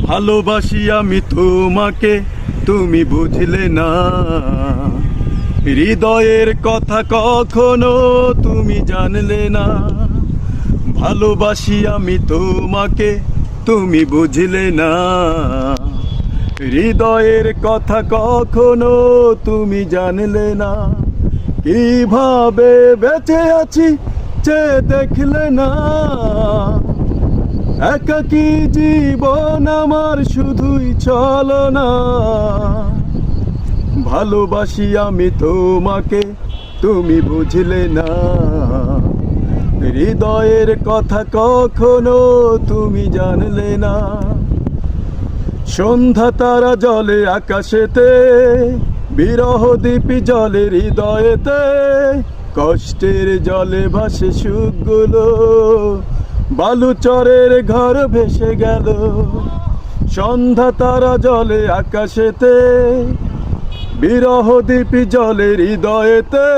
ভালোবাসি আমি তোমাকে, তুমি বুঝলে না। হৃদয়ের কথা কখনো তুমি জানলে না। ভালোবাসি আমি তোমাকে, তুমি বুঝলে না। হৃদয়ের কথা কখনো তুমি জানলে না। কিভাবে বেঁচে আছি চেয়ে দেখলে না। একাকী জীবন আমার শুধুই ছলনা। ভালোবাসি আমি তোমাকে, তুমি বুঝলে না। হৃদয়ের কথা কখনো তুমি জানলে না। সন্ধ্যা তারা জলে আকাশেতে, বিরহ দ্বীপ জলে হৃদয়েতে। কষ্টের জলে ভাসে সুখগুলো, বালুচরের ঘর ভেসে গেল। সন্ধ্যা তারা জলে আকাশেতে, বিরহ দ্বীপ জলে হৃদয়েতে।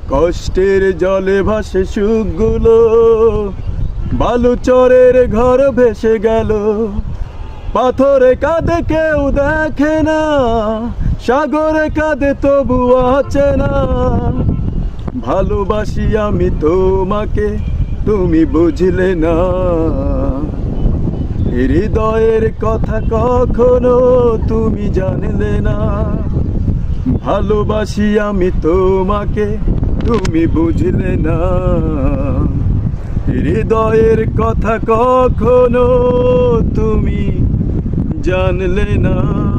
কষ্টের জলে ভাসে সুখগুলো, বালুচরের ঘর ভেসে গেল। পাথরে কাঁদে কেউ দেখে না, সাগরে কাঁদে তবু আছে না। ভালোবাসি আমি তোমাকে, তুমি বুঝলে না। হৃদয়ের কথা কখনো তুমি জানলে না। ভালোবাসি আমি তোমাকে, তুমি বুঝলে না। হৃদয়ের কথা কখনো তুমি জানলে না।